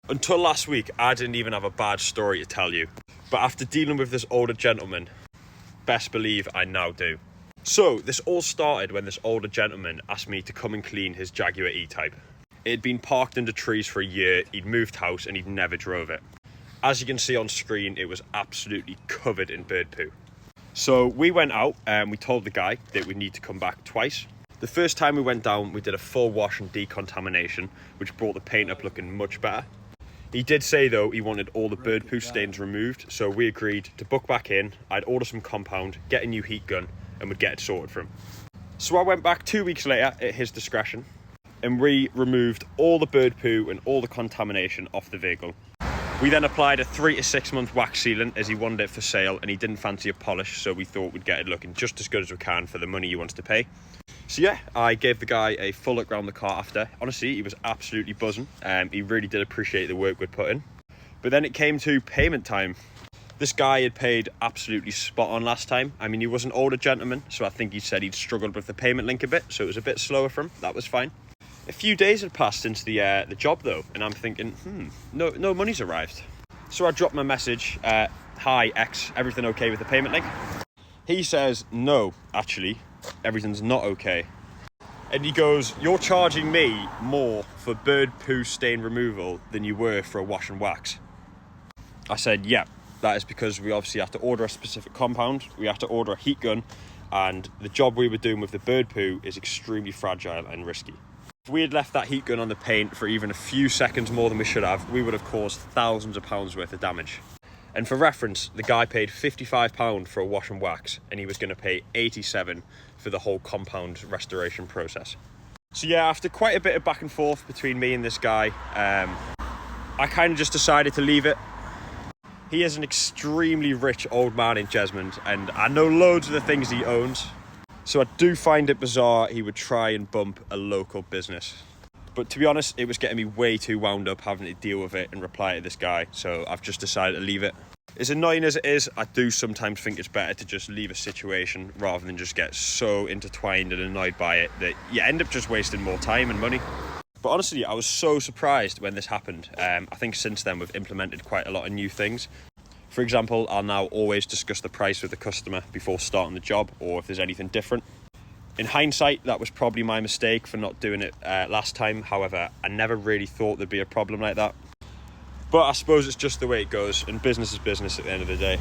Until last week, I didn't even have a bad story to tell you. But after dealing with this older gentleman, best believe I now do. So, this all started when this older gentleman asked me to come and clean his Jaguar E-Type. It had been parked under trees for a year, he'd moved house and he'd never drove it. As you can see on screen, it was absolutely covered in bird poo. So we went out and we told the guy that we need to come back twice. The first time we went down, we did a full wash and decontamination, which brought the paint up looking much better. He did say though he wanted all the bird poo stains removed, so we agreed to book back in. I'd order some compound, get a new heat gun, and we'd get it sorted for him. So I went back 2 weeks later at his discretion, and we removed all the bird poo and all the contamination off the vehicle. We then applied a 3 to 6 month wax sealant as he wanted it for sale and he didn't fancy a polish, so we thought we'd get it looking just as good as we can for the money he wants to pay. So yeah, I gave the guy a full look around the car after. Honestly, he was absolutely buzzing. He really did appreciate the work we'd put in. But then it came to payment time. This guy had paid absolutely spot on last time. I mean, he was an older gentleman, so I think he said he'd struggled with the payment link a bit, so it was a bit slower for him. That was fine. A few days had passed into the job though, and I'm thinking, no money's arrived. So I dropped my message, hi X, everything okay with the payment link? He says, no, actually, everything's not okay. And he goes, you're charging me more for bird poo stain removal than you were for a wash and wax. I said, yeah, that is because we obviously have to order a specific compound, we have to order a heat gun, and the job we were doing with the bird poo is extremely fragile and risky. If we had left that heat gun on the paint for even a few seconds more than we should have, we would have caused thousands of pounds worth of damage. And for reference, the guy paid £55 for a wash and wax, and he was going to pay £87 for the whole compound restoration process. So yeah, after quite a bit of back and forth between me and this guy, I kind of just decided to leave it. He is an extremely rich old man in Jesmond, and I know loads of the things he owns. So I do find it bizarre he would try and bump a local business. But to be honest, it was getting me way too wound up having to deal with it and reply to this guy, so I've just decided to leave it. As annoying as it is, I do sometimes think it's better to just leave a situation rather than just get so intertwined and annoyed by it that you end up just wasting more time and money. But honestly, I was so surprised when this happened. I think since then we've implemented quite a lot of new things. For example, I'll now always discuss the price with the customer before starting the job, or if there's anything different. In hindsight, that was probably my mistake for not doing it last time. However, I never really thought there'd be a problem like that. But I suppose it's just the way it goes, and business is business at the end of the day.